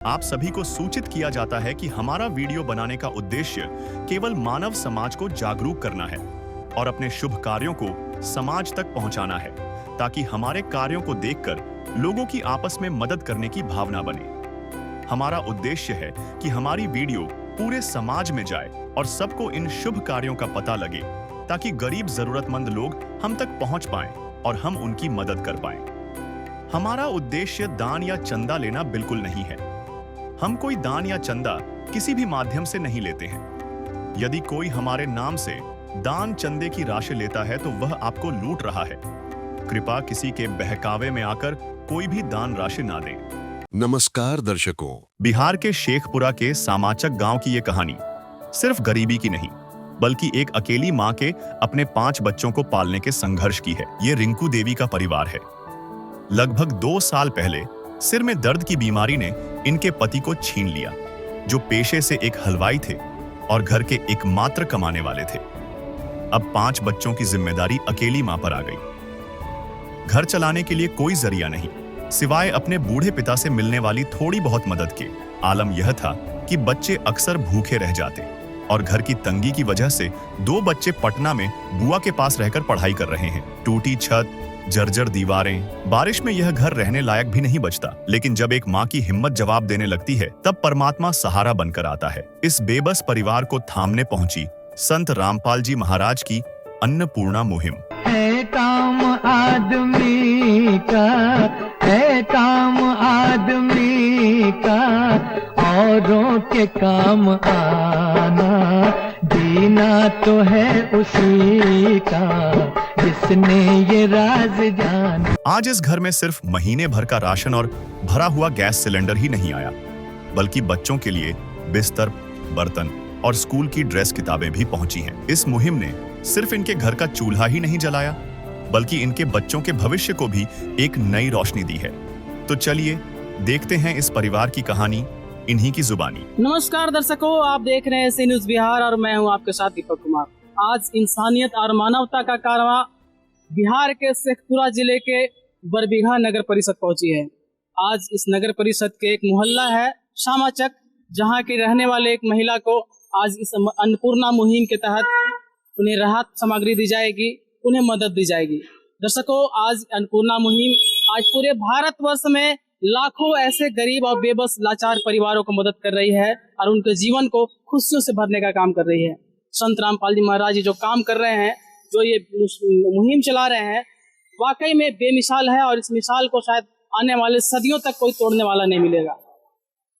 आप सभी को सूचित किया जाता है कि हमारा वीडियो बनाने का उद्देश्य केवल मानव समाज को जागरूक करना है और अपने शुभ कार्यों को समाज तक पहुंचाना है, ताकि हमारे कार्यों को देखकर लोगों की आपस में मदद करने की भावना बने। हमारा उद्देश्य है कि हमारी वीडियो पूरे समाज में जाए और सबको इन शुभ कार्यों का पता लगे, ताकि गरीब जरूरतमंद लोग हम तक पहुंच पाएं और हम उनकी मदद कर पाएं। हमारा उद्देश्य दान या चंदा लेना बिल्कुल नहीं है। हम कोई दान या चंदा किसी भी माध्यम से नहीं लेते हैं। यदि कोई हमारे नाम से दान चंदे की राशि लेता है तो वह आपको लूट रहा है। कृपया किसी के बहकावे में आकर कोई भी दान राशि ना दें। नमस्कार दर्शकों। बिहार के शेखपुरा के सामाचक गांव की ये कहानी सिर्फ गरीबी की नहीं, बल्कि एक अकेली मां के अपने 5 बच्चों को पालने के संघर्ष की है। ये रिंकू देवी का परिवार है। लगभग 2 साल पहले सिर में दर्द की बीमारी ने इनके पति को छीन लिया, जो पेशे से एक हलवाई थे और घर के एकमात्र कमाने वाले थे। अब 5 बच्चों की जिम्मेदारी अकेली मां पर आ गई। घर चलाने के लिए कोई जरिया नहीं, सिवाय अपने बूढ़े पिता से मिलने वाली थोड़ी बहुत मदद के। आलम यह था कि बच्चे अक्सर भूखे रह जाते और घर की तंगी की वजह से 2 बच्चे पटना में बुआ के पास रहकर पढ़ाई कर रहे हैं। टूटी छत, जर्जर दीवारें, बारिश में यह घर रहने लायक भी नहीं बचता। लेकिन जब एक माँ की हिम्मत जवाब देने लगती है, तब परमात्मा सहारा बनकर आता है। इस बेबस परिवार को थामने पहुंची संत रामपाल जी महाराज की अन्नपूर्णा मुहिम। है काम आदमी का, है काम आदमी का, औरों के काम आना, जीना तो है उसी का जिसने ये राज जाना। आज इस घर में सिर्फ महीने भर का राशन और भरा हुआ गैस सिलेंडर ही नहीं आया, बल्कि बच्चों के लिए बिस्तर, बर्तन और स्कूल की ड्रेस किताबें भी पहुंची हैं। इस मुहिम ने सिर्फ इनके घर का चूल्हा ही नहीं जलाया, बल्कि इनके बच्चों के भविष्य को भी एक नई रोशनी दी है। तो चलिए देखते हैं इस परिवार की कहानी इन्हीं की जुबानी। नमस्कार दर्शकों, आप देख रहे हैं सी न्यूज़ बिहार और मैं हूं आपके साथ दीपक कुमार। आज इंसानियत और मानवता का कारवां बिहार के शेखपुरा जिले के बरबीघा नगर परिषद पहुंची है। आज इस नगर परिषद के एक मोहल्ला है सामाचक, जहां की रहने वाले एक महिला को आज इस अन्नपूर्णा मुहिम के तहत उन्हें राहत सामग्री दी जाएगी, उन्हें मदद दी जाएगी। दर्शकों, आज अन्नपूर्णा मुहिम आज पूरे भारतवर्ष में लाखों ऐसे गरीब और बेबस लाचार परिवारों को मदद कर रही है और उनके जीवन को खुशियों से भरने का काम कर रही है। संत रामपाल जी महाराज जी जो काम कर रहे हैं, जो ये मुहिम चला रहे हैं, वाकई में बेमिसाल है और इस मिसाल को शायद आने वाले सदियों तक कोई तोड़ने वाला नहीं मिलेगा।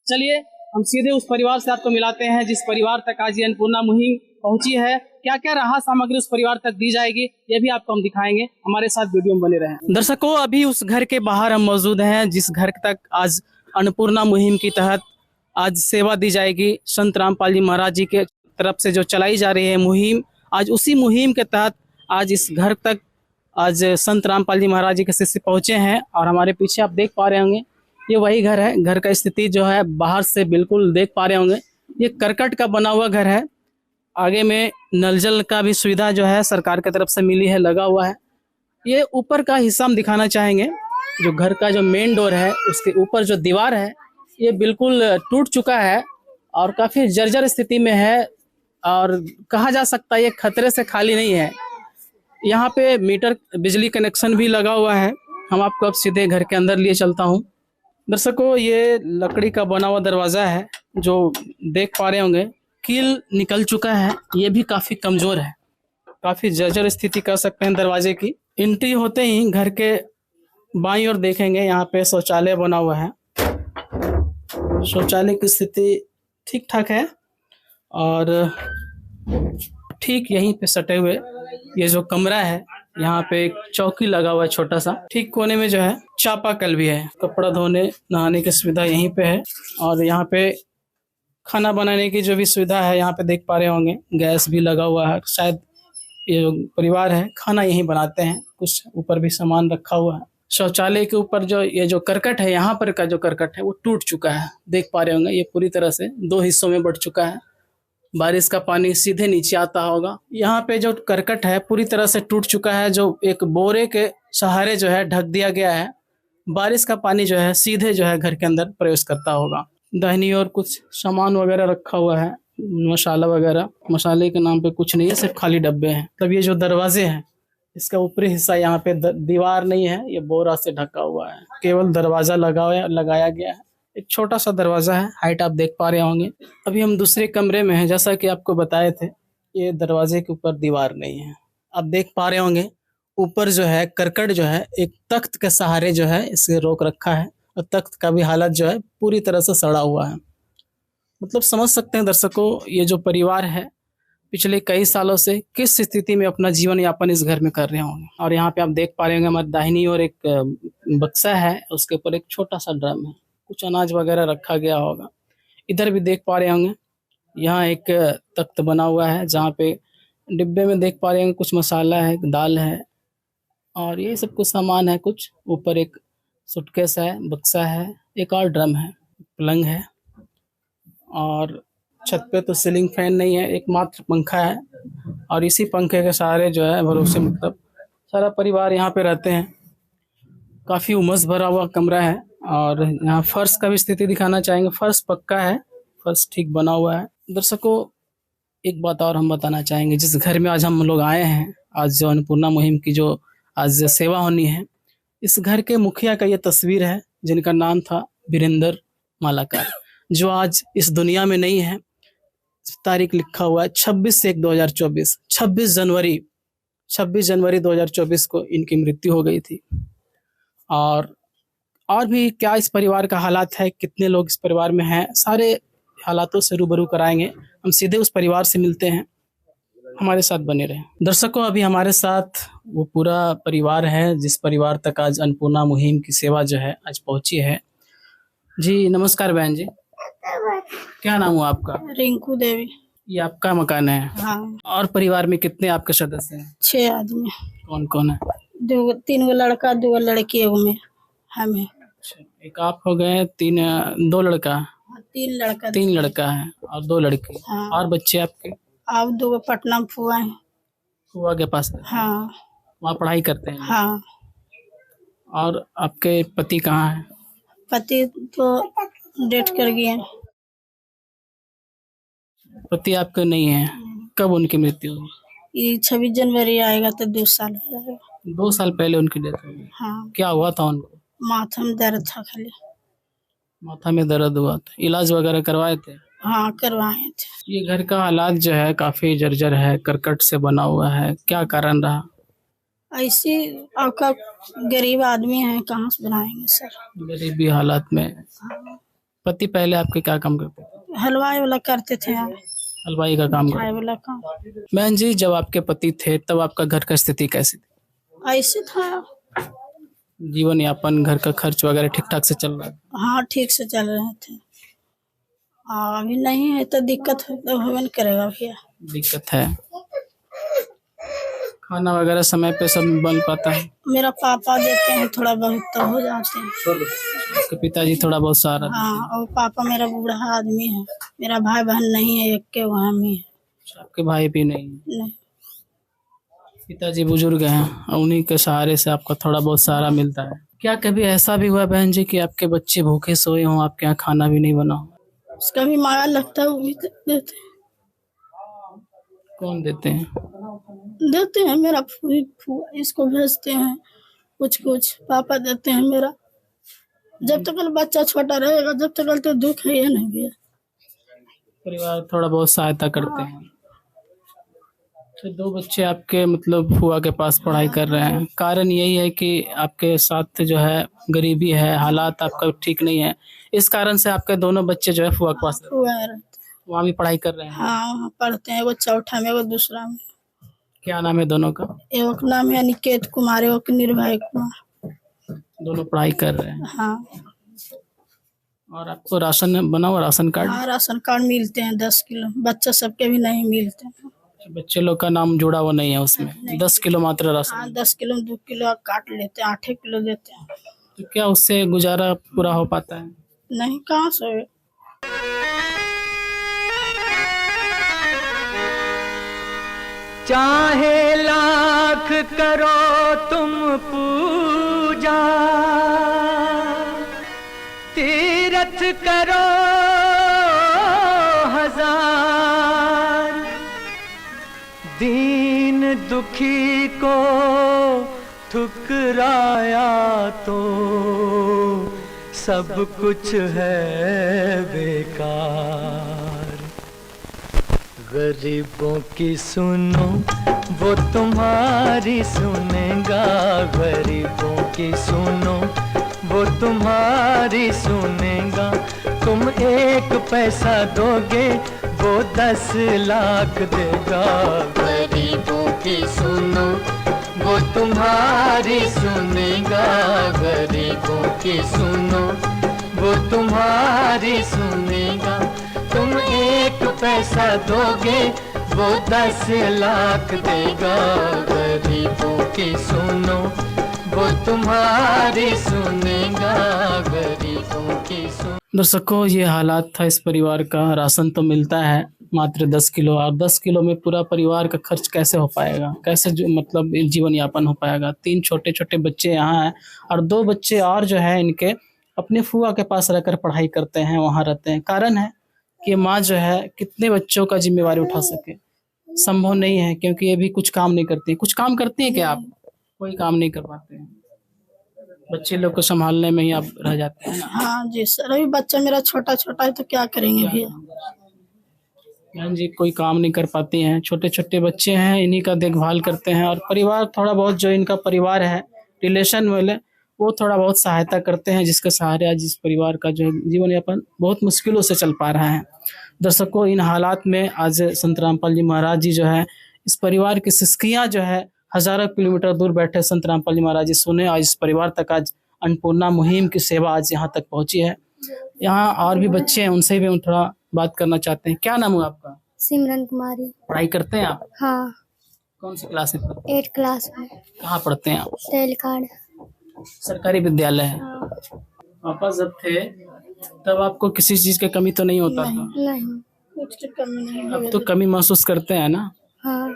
चलिए हम सीधे उस परिवार से आपको मिलाते हैं जिस परिवार तक आज ये अन्नपूर्णा मुहिम पहुंची है। क्या क्या राहत सामग्री उस परिवार तक दी जाएगी, ये भी आपको हम दिखाएंगे। हमारे साथ वीडियो में बने रहें। दर्शकों, अभी उस घर के बाहर हम मौजूद हैं जिस घर तक आज अन्नपूर्णा मुहिम के तहत आज सेवा दी जाएगी। संत रामपाल जी महाराज जी के तरफ से जो चलाई जा रही है मुहिम, आज उसी मुहिम के तहत आज इस घर तक आज संत रामपाल जी महाराज जी के शिष्य पहुंचे हैं। और हमारे पीछे आप देख पा रहे होंगे, ये वही घर है। घर का स्थिति जो है बाहर से बिल्कुल देख पा रहे होंगे, ये करकट का बना हुआ घर है। आगे में नल जल का भी सुविधा जो है सरकार की तरफ से मिली है, लगा हुआ है। ये ऊपर का हिस्सा हम दिखाना चाहेंगे। जो घर का जो मेन डोर है, उसके ऊपर जो दीवार है, ये बिल्कुल टूट चुका है और काफ़ी जर्जर स्थिति में है और कहा जा सकता है ये खतरे से खाली नहीं है। यहाँ पे मीटर बिजली कनेक्शन भी लगा हुआ है। हम आपको अब सीधे घर के अंदर लिए चलता हूँ। दर्शकों, ये लकड़ी का बना हुआ दरवाज़ा है, जो देख पा रहे होंगे कील निकल चुका है। ये भी काफ़ी कमज़ोर है, काफ़ी जर्जर स्थिति कह सकते हैं दरवाजे की। एंट्री होते ही घर के बाईं ओर देखेंगे, यहाँ पे शौचालय बना हुआ है। शौचालय की स्थिति ठीक ठाक है और ठीक यहीं पे सटे हुए ये जो कमरा है, यहाँ पे एक चौकी लगा हुआ है छोटा सा। ठीक कोने में जो है चापाकल भी है। कपड़ा धोने नहाने की सुविधा यहीं पे है और यहाँ पे खाना बनाने की जो भी सुविधा है, यहाँ पे देख पा रहे होंगे गैस भी लगा हुआ है। शायद ये जो परिवार है खाना यहीं बनाते हैं। कुछ ऊपर भी सामान रखा हुआ है। शौचालय के ऊपर जो ये जो करकट है, यहाँ पर का जो करकट है वो टूट चुका है। देख पा रहे होंगे ये पूरी तरह से 2 हिस्सों में बढ़ चुका है। बारिश का पानी सीधे नीचे आता होगा। यहाँ पे जो करकट है पूरी तरह से टूट चुका है, जो एक बोरे के सहारे जो है ढक दिया गया है। बारिश का पानी जो है सीधे जो है घर के अंदर प्रवेश करता होगा। दाहिनी ओर कुछ सामान वगैरह रखा हुआ है, मसाला वगैरह। मसाले के नाम पे कुछ नहीं है, सिर्फ खाली डब्बे हैं। तब ये जो दरवाजे हैं, इसका ऊपरी हिस्सा यहाँ पे दीवार नहीं है, ये बोरा से ढका हुआ है, केवल दरवाजा लगाया गया है। एक छोटा सा दरवाजा है, हाइट आप देख पा रहे होंगे। अभी हम दूसरे कमरे में हैं, जैसा कि आपको बताए थे, ये दरवाजे के ऊपर दीवार नहीं है। आप देख पा रहे होंगे ऊपर जो है करकट जो है एक तख्त के सहारे जो है इसे रोक रखा है, और तख्त का भी हालत जो है पूरी तरह से सड़ा हुआ है। मतलब समझ सकते हैं दर्शकों, ये जो परिवार है पिछले कई सालों से किस स्थिति में अपना जीवन यापन इस घर में कर रहे होंगे। और यहाँ पे आप देख पा रहे होंगे हमारे दाहिनी ओर एक बक्सा है, उसके ऊपर एक छोटा सा ड्रम है, कुछ अनाज वगैरह रखा गया होगा। इधर भी देख पा रहे होंगे यहाँ एक तख्त बना हुआ है, जहाँ पे डिब्बे में देख पा रहे होंगे कुछ मसाला है, दाल है और ये सब कुछ सामान है। कुछ ऊपर एक सूटकेस है, बक्सा है, एक और ड्रम है, पलंग है, और छत पे तो सीलिंग फैन नहीं है, एक मात्र पंखा है। और इसी पंखे के सहारे जो है भरोसे मतलब सारा परिवार यहाँ पे रहते हैं। काफ़ी उमस भरा हुआ कमरा है। और यहाँ फर्श का भी स्थिति दिखाना चाहेंगे, फर्श पक्का है, फर्श ठीक बना हुआ है। दर्शकों एक बात और हम बताना चाहेंगे, जिस घर में आज हम लोग आए हैं, आज जो अन्नपूर्णा मुहिम की जो आज सेवा होनी है, इस घर के मुखिया का ये तस्वीर है, जिनका नाम था वीरेंद्र मालाकार, जो आज इस दुनिया में नहीं है। तारीख लिखा हुआ है 26/1/2024, 26 जनवरी 2024 को इनकी मृत्यु हो गई थी। और भी क्या इस परिवार का हालात है, कितने लोग इस परिवार में हैं, सारे हालातों से रूबरू कराएंगे। हम सीधे उस परिवार से मिलते हैं, हमारे साथ बने रहें। दर्शकों अभी हमारे साथ वो पूरा परिवार है जिस परिवार तक आज अन्नपूर्णा मुहिम की सेवा जो है आज पहुंची है। जी नमस्कार बहन जी, क्या नाम हुआ आपका? रिंकू देवी। ये आपका मकान है? हाँ। और परिवार में कितने आपके सदस्य हैं? 6 आदमी। कौन कौन है? 3 गो लड़का, 2 लड़की, एगो में हमें। अच्छा, एक आप हो गए, 2 लड़का? 3 लड़का। 3 लड़का है और 2 लड़की। हाँ। और बच्चे आपके? अब 2 पटना में फुआ है। फुआ के पास? हाँ। वहाँ पढ़ाई करते हैं? हाँ। और आपके पति कहाँ है? पति तो डेट कर गए। पति आपके नहीं है? कब उनकी मृत्यु हुई? ये 26 जनवरी आएगा तो 2 साल हो जाएगा। 2 साल पहले उनकी डेथ हो गई। हाँ। क्या हुआ था उनको? माथा में दर्द था खाली। माथा में दर्द हुआ था, इलाज वगैरह करवाए थे? हाँ करवाए थे। ये घर का हालात जो है काफी जर्जर है, करकट से बना हुआ है, क्या कारण रहा? ऐसे आपका गरीब आदमी है, कहाँ से बनाएंगे सर? गरीबी हालात में। पति पहले आपके क्या काम करते थे? हलवाई वाला करते थे। हलवाई का काम हलवाई करते वाला काम। बहन जी, जब आपके पति थे तब आपका घर का स्थिति कैसी थी? ऐसे था। जीवन यापन, घर का खर्च वगैरह ठीक ठाक से चल रहा था? हाँ ठीक से चल रहे थे। अभी नहीं है तो दिक्कत तो होगा, करेगा भैया। दिक्कत है। खाना वगैरह समय पे सब बन पाता है? मेरा पापा देते हैं, थोड़ा बहुत तो हो जाते हैं। आपके पिताजी थोड़ा बहुत सहारा? हाँ, और पापा मेरा बूढ़ा आदमी है। मेरा भाई बहन नहीं है, एक के वहाँ में है। आपके भाई भी नहीं? नहीं। पिताजी बुजुर्ग हैं और उन्हीं के सहारे से आपका थोड़ा बहुत सहारा मिलता है। क्या कभी ऐसा भी हुआ बहन जी कि आपके बच्चे भूखे सोए हों, आपके यहाँ खाना भी नहीं बना हो? उसका भी माया लगता है, वो भी देते हैं। कौन देते हैं? देते हैं मेरा इसको भेजते हैं कुछ कुछ, पापा देते हैं मेरा। जब तक बच्चा छोटा रहेगा, जब तक तो दुख है नहीं भैया। परिवार थोड़ा बहुत सहायता करते हैं। तो 2 बच्चे आपके मतलब फुआ के पास पढ़ाई कर रहे हैं, कारण यही है कि आपके साथ जो है गरीबी है, हालात आपका ठीक नहीं है, इस कारण से आपके दोनों बच्चे जो है फुआ के पास वहाँ भी पढ़ाई कर रहे हैं? हाँ वहाँ पढ़ते हैं, एगो चौथा में एगो दूसरा में। क्या नाम है दोनों का? एगो का नाम है निकेत कुमार, एगो का निर्भय कुमार। दोनों पढ़ाई कर रहे हैं? हाँ। और आपको राशन बना हुआ राशन कार्ड? हाँ राशन कार्ड मिलते हैं 10 किलो, बच्चा सबके भी नहीं मिलते हैं। बच्चे लोग का नाम जुड़ा हुआ नहीं है उसमें? 10 किलो मात्र राशन? हाँ 10 किलो 2 किलो काट लेते हैं, 8 किलो देते हैं। तो क्या उससे गुजारा पूरा हो पाता है? नहीं, कहाँ से। चाहे लाख करो तुम पूजा, तीरथ करो दुखी को ठुकराया तो सब कुछ है बेकार। गरीबों की सुनो वो तुम्हारी सुनेगा, गरीबों की सुनो वो तुम्हारी सुनेगा। तुम 1 पैसा दोगे वो 10 लाख देगा। गरीबों की सुनो वो तुम्हारी सुनेगा, गरीबों की सुनो वो तुम्हारी सुनेगा। तुम 1 पैसा दोगे वो 10 लाख देगा। गरीबों की सुनो वो तुम्हारी सुनेगा, गरीबों की सुनो। दर्शकों, ये हालात था इस परिवार का। राशन तो मिलता है मात्र 10 किलो, और 10 किलो में पूरा परिवार का खर्च कैसे हो पाएगा, कैसे जो मतलब जीवन यापन हो पाएगा। 3 छोटे छोटे बच्चे यहाँ हैं और 2 बच्चे और जो है इनके अपने फुआ के पास रहकर पढ़ाई करते हैं, वहाँ रहते हैं। कारण है कि माँ जो है कितने बच्चों का जिम्मेवारी उठा सके, संभव नहीं है, क्योंकि ये भी कुछ काम नहीं करती। कुछ काम करती है क्या आप? कोई काम नहीं कर पाते हैं, बच्चे लोग को संभालने में ही आप रह जाते हैं ना। हाँ जी सर, अभी बच्चा मेरा छोटा छोटा है तो क्या करेंगे भैया। बहन जी कोई काम नहीं कर पाती हैं, छोटे छोटे बच्चे हैं, इन्हीं का देखभाल करते हैं। और परिवार थोड़ा बहुत, जो इनका परिवार है रिलेशन वाले, वो थोड़ा बहुत सहायता करते हैं, जिसके सहारे आज इस परिवार का जो जीवन यापन बहुत मुश्किलों से चल पा रहा है। दर्शकों, इन हालात में आज संत रामपाल जी महाराज जी जो है इस परिवार की सिसकियाँ जो है हजारों किलोमीटर दूर बैठे संत रामपाल जी महाराज जी सुने। आज इस परिवार तक आज अन्नपूर्णा मुहिम की सेवा आज यहाँ तक पहुँची है। यहाँ और भी बच्चे हैं, उनसे भी हम थोड़ा बात करना चाहते हैं। क्या नाम है आपका? सिमरन कुमारी। पढ़ाई करते हैं आप? हाँ, कौन सी क्लास में पढ़ते 8 क्लास में। हैं? कहाँ पढ़ते हैं आप? तेलकाड़। सरकारी विद्यालय है। हाँ। पापा जब थे तब आपको किसी चीज की कमी तो नहीं होता था? नहीं। कुछ की कमी नहीं है। अब तो कमी महसूस करते हैं ना? हाँ,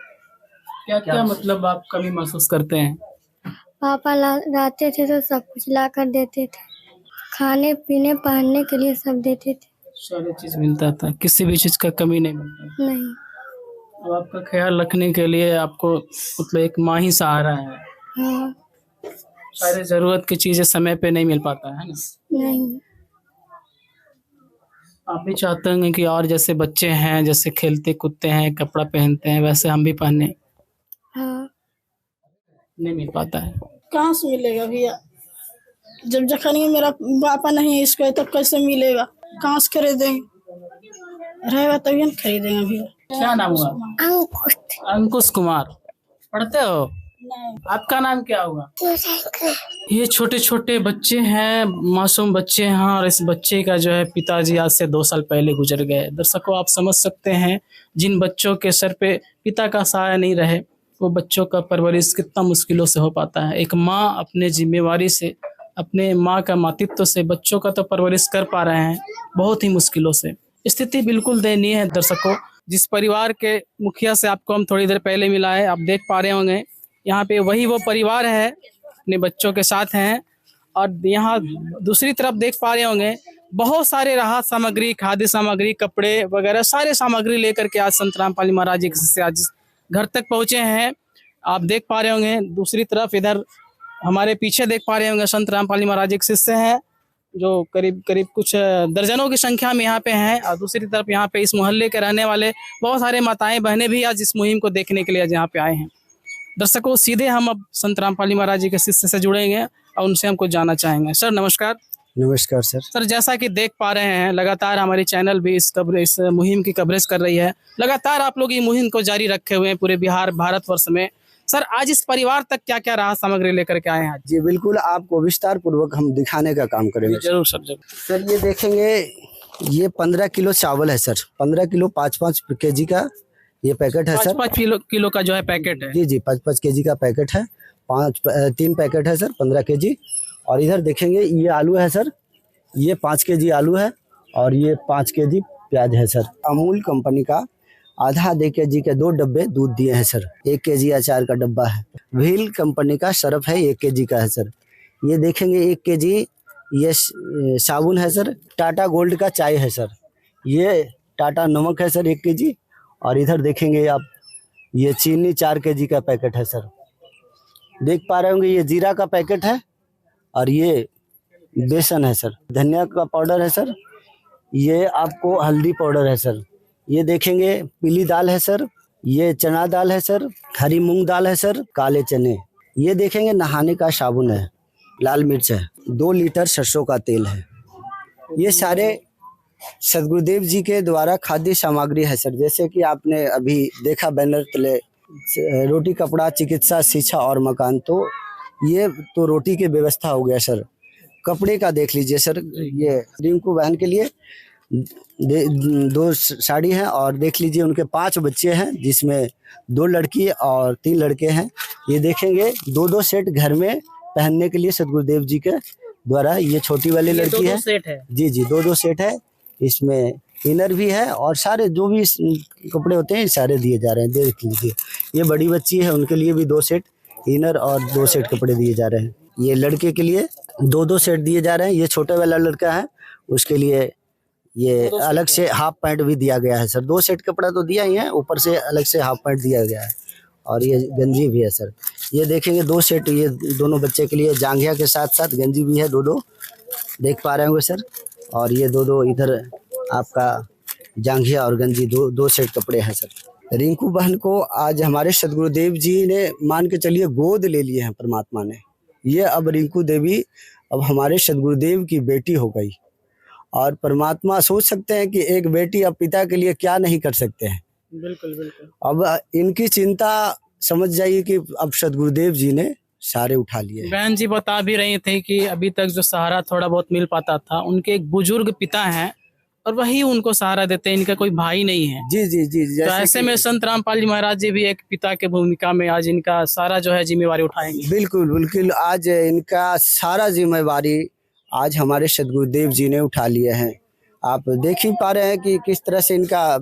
क्या क्या मतलब आप कमी महसूस करते हैं? पापा लाते थे तो सब कुछ ला कर देते थे, खाने पीने पहनने के लिए सब देते थे। सारी चीज मिलता था, किसी भी चीज का कमी नहीं मिलता। नहीं। अब आपका ख्याल रखने के लिए आपको मतलब एक माँ ही सहारा है। हाँ। सारे जरूरत की चीजें समय पे नहीं मिल पाता है ना? नहीं। आप भी चाहते होंगे कि और जैसे बच्चे हैं, जैसे खेलते कूदते हैं, कपड़ा पहनते हैं, वैसे हम भी पहने। हाँ। नहीं मिल पाता है। कहाँ से मिलेगा भैया, जब जखन ही मेरा पापा नहीं इसको तब कैसे मिलेगा, कहाँ से खरीदेंगे, रहेगा तभी ना खरीदेंगे भैया। क्या नाम हुआ? अंकुश। अंकुश कुमार। पढ़ते हो? नहीं। आपका नाम क्या हुआ? ये छोटे छोटे बच्चे हैं, मासूम बच्चे हैं, और इस बच्चे का जो है पिताजी आज से 2 साल पहले गुजर गए। दर्शकों, आप समझ सकते हैं जिन बच्चों के सर पे पिता का सहारा नहीं रहे, वो बच्चों का परवरिश कितना मुश्किलों से हो पाता है। एक माँ अपने जिम्मेवारी से, अपने माँ का मातृत्व से बच्चों का तो परवरिश कर पा रहे हैं बहुत ही मुश्किलों से। स्थिति बिल्कुल दयनीय है। दर्शकों, जिस परिवार के मुखिया से आपको हम थोड़ी देर पहले मिला है, आप देख पा रहे होंगे यहाँ पे वही वो परिवार है, अपने बच्चों के साथ हैं। और यहाँ दूसरी तरफ देख पा रहे होंगे बहुत सारे राहत सामग्री, खाद्य सामग्री, कपड़े वगैरह सारे सामग्री लेकर के आज संत रामपाल महाराज जी से आज घर तक पहुँचे हैं। आप देख पा रहे होंगे दूसरी तरफ, इधर हमारे पीछे देख पा रहे होंगे संत रामपाल महाराज जी के शिष्य हैं, जो करीब करीब कुछ दर्जनों की संख्या में यहाँ पे हैं। और दूसरी तरफ यहाँ पे इस मोहल्ले के रहने वाले बहुत सारे माताएं बहनें भी आज इस मुहिम को देखने के लिए आज यहाँ पे आए हैं। दर्शकों, सीधे हम अब संत रामपाल महाराज जी के शिष्य से जुड़ेंगे और उनसे हमको जानना चाहेंगे। सर नमस्कार। नमस्कार सर। सर, जैसा कि देख पा रहे हैं लगातार हमारी चैनल भी इस मुहिम की कवरेज कर रही है। लगातार आप लोग ये मुहिम को जारी रखे हुए हैं पूरे बिहार भारतवर्ष में। सर, आज इस परिवार तक क्या क्या राहत सामग्री लेकर के आए हैं? जी बिल्कुल, आपको विस्तार पूर्वक हम दिखाने का काम करेंगे। जरूर सर, जरूर। सर ये देखेंगे, ये 15 किलो चावल है सर, 15 किलो 5-5 केजी का ये पैकेट है सर। 5-5 किलो का जो है पैकेट है? जी 5-5 केजी का पैकेट है। 3 पैकेट है सर 15 केजी। और इधर देखेंगे ये आलू है सर, ये 5 केजी आलू है, और ये 5 केजी प्याज है सर। अमूल कंपनी का आधा केजी के 2 डब्बे दूध दिए हैं सर। 1 केजी अचार का डब्बा है। व्हील कंपनी का सर्फ है, 1 केजी का है सर। ये देखेंगे 1 केजी ये साबुन है सर। टाटा गोल्ड का चाय है सर। ये टाटा नमक है सर 1 केजी। और इधर देखेंगे आप, ये चीनी 4 केजी का पैकेट है सर। देख पा रहे होंगे ये जीरा का पैकेट है और ये बेसन है सर। धनिया का पाउडर है सर। ये आपको हल्दी पाउडर है सर। ये देखेंगे पीली दाल है सर। ये चना दाल है सर। हरी मूंग दाल है सर। काले चने। ये देखेंगे नहाने का साबुन है। लाल मिर्च है। 2 लीटर सरसों का तेल है। ये सारे सदगुरुदेव जी के द्वारा खाद्य सामग्री है सर। जैसे कि आपने अभी देखा बैनर तले रोटी कपड़ा चिकित्सा शिक्षा और मकान, तो ये तो रोटी की व्यवस्था हो गया सर। कपड़े का देख लीजिए सर। ये रिंकू बहन के लिए 2 साड़ी है और देख लीजिए उनके 5 बच्चे हैं जिसमें 2 लड़की और 3 लड़के हैं। ये देखेंगे 2-2 सेट घर में पहनने के लिए सदगुरुदेव जी के द्वारा। ये छोटी वाली लड़की है। सेट है। जी 2-2 सेट है। इसमें इनर भी है और सारे जो भी कपड़े होते हैं सारे दिए जा रहे हैं। देख लीजिए ये बड़ी बच्ची है उनके लिए भी 2 सेट इनर और 2 सेट कपड़े दिए जा रहे हैं। ये लड़के के लिए 2-2 सेट दिए जा रहे हैं। ये छोटे वाला लड़का है उसके लिए ये अलग से हाफ पैंट भी दिया गया है सर। 2 सेट कपड़ा तो दिया ही है, ऊपर से अलग से हाफ पैंट दिया गया है और ये गंजी भी है सर। ये देखेंगे 2 सेट ये दोनों बच्चे के लिए जांघिया के साथ साथ गंजी भी है 2-2 देख पा रहे होंगे सर। और ये 2-2 इधर आपका जांघिया और गंजी 2 सेट कपड़े हैं सर। रिंकू बहन को आज हमारे सदगुरुदेव जी ने मान के चलिए गोद ले लिए हैं परमात्मा ने। ये अब रिंकू देवी अब हमारे सदगुरुदेव की बेटी हो गई और परमात्मा सोच सकते हैं कि एक बेटी अब पिता के लिए क्या नहीं कर सकते हैं। बिल्कुल बिल्कुल। अब इनकी चिंता समझ जाइए कि अब सदगुरुदेव जी ने सारे उठा लिए। बहन जी बता भी रही थी कि अभी तक जो सहारा थोड़ा बहुत मिल पाता था, उनके एक बुजुर्ग पिता हैं और वही उनको सहारा देते हैं। इनका कोई भाई नहीं है। जी जी जी। तो ऐसे में संत रामपाल जी महाराज जी भी एक पिता के भूमिका में आज इनका सारा जो है जिम्मेवारी उठाएंगे। बिल्कुल बिल्कुल। आज इनका सारा जिम्मेवारी आज हमारे सदगुरुदेव जी ने उठा लिए हैं। आप देख ही पा रहे हैं कि किस तरह से इनका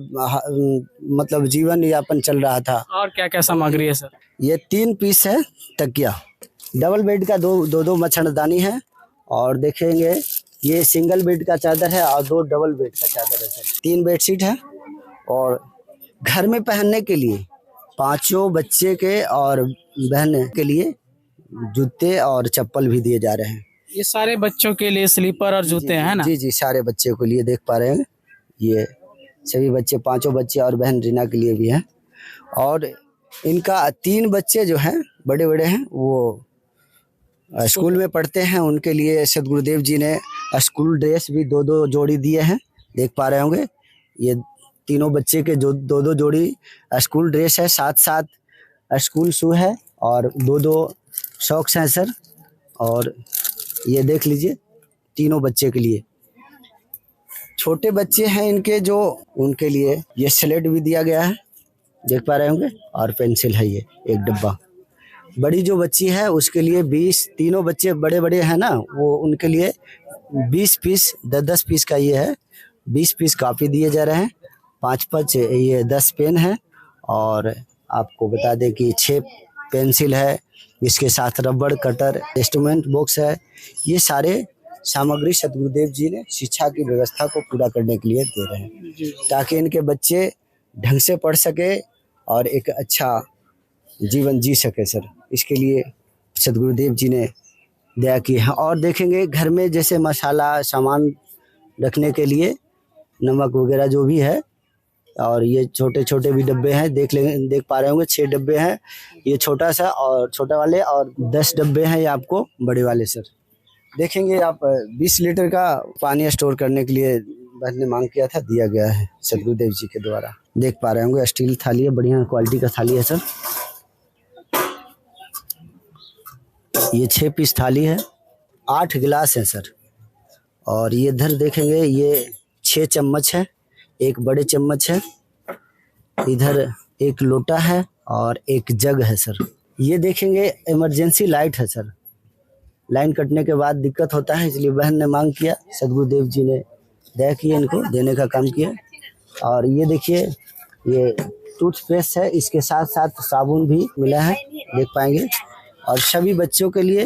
मतलब जीवन यापन चल रहा था। और क्या क्या सामग्री है सर? ये 3 पीस है तकिया। डबल बेड का 2 मच्छरदानी है और देखेंगे ये सिंगल बेड का चादर है और 2 डबल बेड का चादर है सर। 3 बेडशीट है और घर में पहनने के लिए 5 बच्चे के और बहन के लिए जूते और चप्पल भी दिए जा रहे हैं। ये सारे बच्चों के लिए स्लीपर और जूते हैं ना? जी जी सारे बच्चे के लिए देख पा रहे हैं। ये सभी बच्चे 5 बच्चे और बहन रीना के लिए भी हैं। और इनका 3 बच्चे जो हैं बड़े बड़े हैं वो स्कूल में पढ़ते हैं। उनके लिए सदगुरुदेव जी ने स्कूल ड्रेस भी 2-2 जोड़ी दिए हैं। देख पा रहे होंगे ये तीनों बच्चे के जो 2-2 जोड़ी स्कूल ड्रेस है, साथ स्कूल शू है और 2-2 सॉक्स हैं सर। और ये देख लीजिए तीनों बच्चे के लिए। छोटे बच्चे हैं इनके जो उनके लिए ये स्लेट भी दिया गया है देख पा रहे होंगे और पेंसिल है ये एक डब्बा। बड़ी जो बच्ची है उसके लिए 20 तीनों बच्चे बड़े बड़े हैं ना, वो उनके लिए 20 पीस 10 पीस का ये है 20 पीस काफ़ी दिए जा रहे हैं। 5 ये 10 पेन है और आपको बता दें कि 6 पेंसिल है। इसके साथ रबड़ कटर इंस्ट्रूमेंट बॉक्स है। ये सारे सामग्री सदगुरुदेव जी ने शिक्षा की व्यवस्था को पूरा करने के लिए दे रहे हैं ताकि इनके बच्चे ढंग से पढ़ सके और एक अच्छा जीवन जी सके सर। इसके लिए सदगुरुदेव जी ने दया की है। और देखेंगे घर में जैसे मसाला सामान रखने के लिए नमक वगैरह जो भी है और ये छोटे छोटे भी डब्बे हैं देख पा रहे होंगे 6 डब्बे हैं ये छोटा सा और छोटा वाले और 10 डब्बे हैं ये आपको बड़े वाले सर। देखेंगे आप 20 लीटर का पानी स्टोर करने के लिए बहन ने मांग किया था, दिया गया है सदगुरुदेव जी के द्वारा। देख पा रहे होंगे स्टील थाली है, बढ़िया क्वालिटी का थाली है सर। ये 6 पीस थाली है, 8 गिलास है सर। और ये इधर देखेंगे ये 6 चम्मच है, एक बड़े चम्मच है, इधर एक लोटा है और एक जग है सर। ये देखेंगे इमरजेंसी लाइट है सर। लाइन कटने के बाद दिक्कत होता है इसलिए बहन ने मांग किया, सदगुरुदेव जी ने दया किया, इनको देने का काम किया। और ये देखिए ये टूथपेस्ट है, इसके साथ साथ साबुन भी मिला है देख पाएंगे। और सभी बच्चों के लिए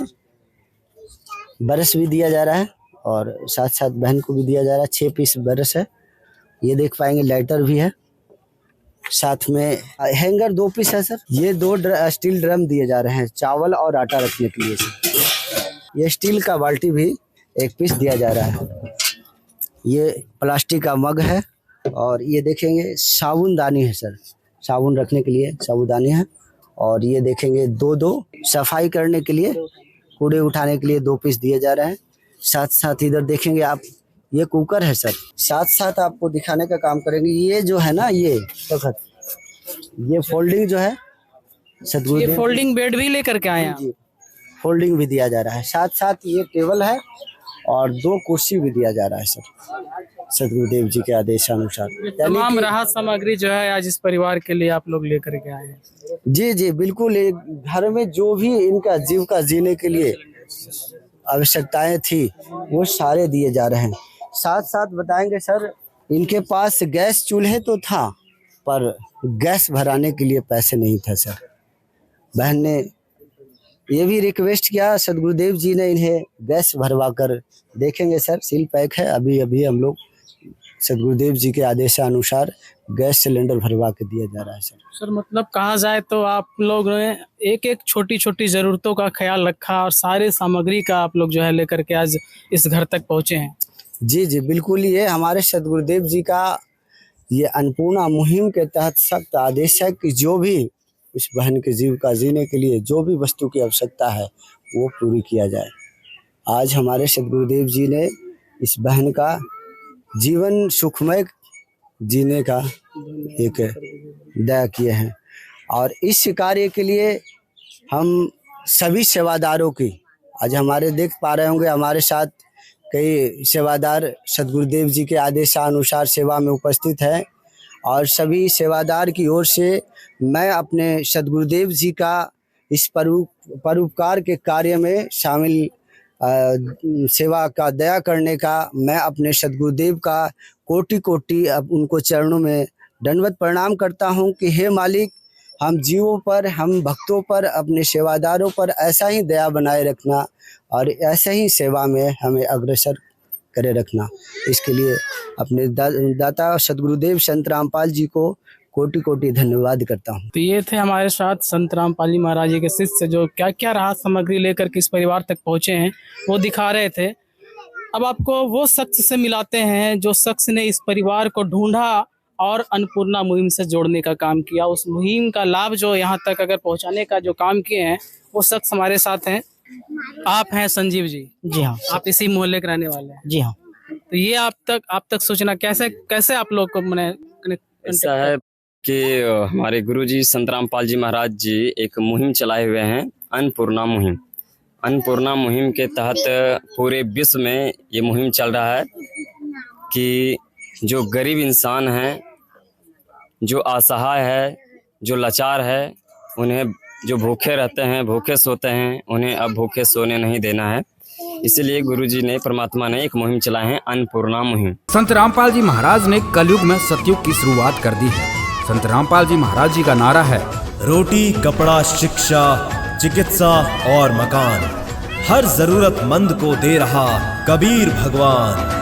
ब्रश भी दिया जा रहा है और साथ साथ बहन को भी दिया जा रहा है। 6 पीस ब्रश है, ये देख पाएंगे। लाइटर भी है साथ में हैंगर 2 पीस है सर। ये 2 स्टील ड्रम दिए जा रहे हैं चावल और आटा रखने के लिए सर। ये स्टील का बाल्टी भी 1 पीस दिया जा रहा है। ये प्लास्टिक का मग है और ये देखेंगे साबुनदानी है सर, साबुन रखने के लिए साबुनदानी है। और ये देखेंगे 2 सफाई करने के लिए, कूड़े उठाने के लिए 2 पीस दिए जा रहे हैं। साथ साथ इधर देखेंगे आप, ये कुकर है सर। साथ साथ आपको दिखाने का काम करेंगे, ये जो है ना, ये तखत, ये फोल्डिंग जो है ये फोल्डिंग बेड भी लेकर के आए हैं आप? जी, फोल्डिंग भी दिया जा रहा है। साथ साथ ये टेबल है और 2 कुर्सी भी दिया जा रहा है सर, सदगुरुदेव जी के आदेशानुसार। तमाम राहत सामग्री जो है आज इस परिवार के लिए आप लोग लेकर के आए हैं। जी जी बिल्कुल, एक घर में जो भी इनका जीविका जीने के लिए आवश्यकताएं थी वो सारे दिए जा रहे हैं। साथ साथ बताएंगे सर, इनके पास गैस चूल्हे तो था पर गैस भराने के लिए पैसे नहीं था सर। बहन ने ये भी रिक्वेस्ट किया, सदगुरुदेव जी ने इन्हें गैस भरवा कर, देखेंगे सर सील पैक है। अभी अभी हम लोग सदगुरुदेव जी के आदेशानुसार गैस सिलेंडर भरवा के दिया जा रहा है सर। सर मतलब कहा जाए तो आप लोग ने एक एक छोटी छोटी जरूरतों का ख्याल रखा और सारे सामग्री का आप लोग जो है लेकर के आज इस घर तक पहुंचे हैं। जी जी बिल्कुल, ये हमारे सदगुरुदेव जी का ये अन्नपूर्णा मुहिम के तहत सख्त आदेश है कि जो भी उस बहन के जीविका जीने के लिए जो भी वस्तु की आवश्यकता है वो पूरी किया जाए। आज हमारे सदगुरुदेव जी ने इस बहन का जीवन सुखमय जीने का एक दया किए हैं और इस कार्य के लिए हम सभी सेवादारों की, आज हमारे देख पा रहे होंगे हमारे साथ कई सेवादार सदगुरुदेव जी के आदेशानुसार सेवा में उपस्थित हैं और सभी सेवादार की ओर से मैं अपने सदगुरुदेव जी का इस परोपकार के कार्य में शामिल सेवा का दया करने का मैं अपने सदगुरुदेव का कोटि कोटि अब उनको चरणों में दंडवत प्रणाम करता हूं कि हे मालिक, हम जीवों पर, हम भक्तों पर, अपने सेवादारों पर ऐसा ही दया बनाए रखना और ऐसे ही सेवा में हमें अग्रसर करे रखना। इसके लिए अपने दाता सदगुरुदेव संत रामपाल जी को कोटि कोटि धन्यवाद करता हूँ। तो ये थे हमारे साथ संत रामपाल जी महाराज जी के शिष्य जो क्या क्या राहत सामग्री लेकर के इस परिवार तक पहुंचे हैं वो दिखा रहे थे। अब आपको वो शख्स से मिलाते हैं जो शख्स ने इस परिवार को ढूंढा और अन्नपूर्णा मुहिम से जोड़ने का काम किया। उस मुहिम का लाभ जो यहाँ तक अगर पहुँचाने का जो काम किए हैं वो शख्स हमारे साथ हैं। आप हैं संजीव जी? जी हाँ। आप इसी मोहल्ले के रहने वाले हैं? जी हाँ। तो ये आप तक सोचना कैसे आप लोग को मैंने ऐसा है कि हमारे गुरुजी संत रामपाल जी महाराज जी एक मुहिम चलाए हुए हैं, अन्नपूर्णा मुहिम। अन्नपूर्णा मुहिम के तहत पूरे विश्व में ये मुहिम चल रहा है कि जो गरीब इंसान हैं, जो असहाय है, जो लाचार है, उन्हें जो भूखे रहते हैं, भूखे सोते हैं, उन्हें अब भूखे सोने नहीं देना है। इसलिए गुरुजी ने, परमात्मा ने एक मुहिम चलाए हैं, अन्नपूर्णा मुहिम। संत रामपाल जी महाराज ने कलयुग में सतयुग की शुरुआत कर दी है। संत रामपाल जी महाराज जी का नारा है, रोटी, कपड़ा, शिक्षा, चिकित्सा और मकान, हर जरूरतमंद को दे रहा कबीर भगवान।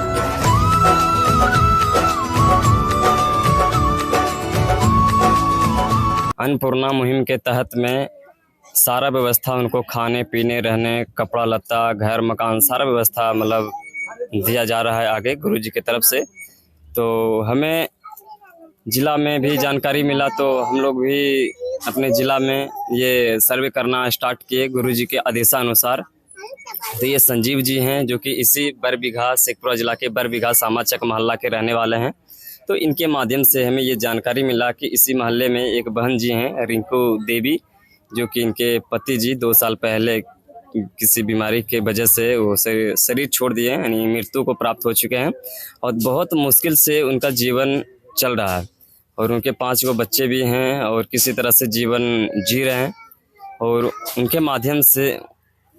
अन्नपूर्णा मुहिम के तहत में सारा व्यवस्था उनको खाने पीने, रहने, कपड़ा लत्ता, घर मकान, सारा व्यवस्था मतलब दिया जा रहा है आगे गुरुजी की तरफ से। तो हमें जिला में भी जानकारी मिला तो हम लोग भी अपने ज़िला में ये सर्वे करना स्टार्ट किए गुरुजी के आदेशानुसार। तो ये संजीव जी हैं जो कि इसी बरबीघा, शेखपुरा जिला के बरबीघा सामाचक मोहल्ला के रहने वाले हैं। तो इनके माध्यम से हमें ये जानकारी मिला कि इसी मोहल्ले में एक बहन जी हैं, रिंकू देवी, जो कि इनके पति जी 2 साल पहले किसी बीमारी के वजह से वो शरीर छोड़ दिए, यानी मृत्यु को प्राप्त हो चुके हैं और बहुत मुश्किल से उनका जीवन चल रहा है और उनके 5 गो बच्चे भी हैं और किसी तरह से जीवन जी रहे हैं। और उनके माध्यम से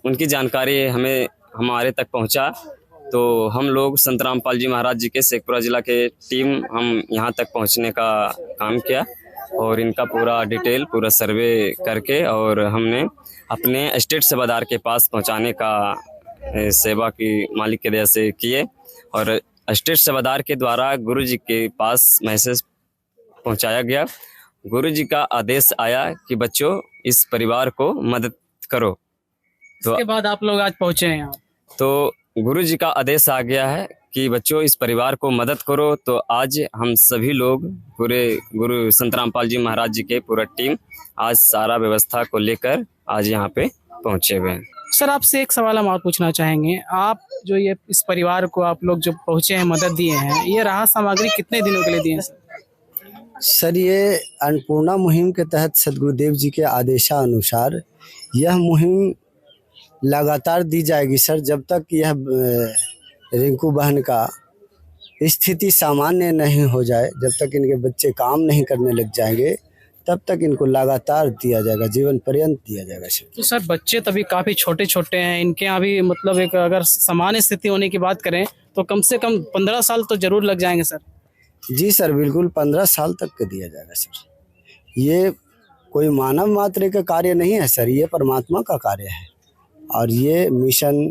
उनकी जानकारी हमारे तक पहुंचा तो हम लोग संत रामपाल जी महाराज जी के शेखपुरा जिला के टीम हम यहाँ तक पहुँचने का काम किया और इनका पूरा डिटेल, पूरा सर्वे करके और हमने अपने स्टेट सेवादार के पास पहुँचाने का सेवा की मालिक के दया से किए और स्टेट सेवादार के द्वारा गुरुजी के पास मैसेज पहुंचाया गया गुरु जी का आदेश आया कि बच्चों इस परिवार को मदद करो। तो इसके बाद आप लोग आज पहुंचे हैं यहाँ। तो गुरु जी का आदेश आ गया है कि बच्चों इस परिवार को मदद करो। तो आज हम सभी लोग पूरे गुरु संत रामपाल जी महाराज जी के पूरा टीम आज सारा व्यवस्था को लेकर आज यहाँ पे पहुंचे हुए हैं। सर आपसे एक सवाल हम और पूछना चाहेंगे, आप जो ये इस परिवार को आप लोग जो पहुंचे हैं मदद दिए हैं, ये राहत सामग्री कितने दिनों के लिए दिए हैं सर? सर ये अन्नपूर्णा मुहिम के तहत सदगुरुदेव जी के आदेशानुसार यह मुहिम लगातार दी जाएगी सर, जब तक यह रिंकू बहन का स्थिति सामान्य नहीं हो जाए, जब तक इनके बच्चे काम नहीं करने लग जाएंगे, तब तक इनको लगातार दिया जाएगा, जीवन पर्यंत दिया जाएगा सर। तो सर बच्चे तभी काफ़ी छोटे छोटे हैं, इनके यहाँ भी मतलब एक अगर सामान्य स्थिति होने की बात करें तो कम से कम 15 साल तो जरूर लग जाएंगे सर। जी सर बिल्कुल 15 साल तक का दिया जाएगा सर। ये कोई मानव मात्र का कार्य नहीं है सर, ये परमात्मा का कार्य है और ये मिशन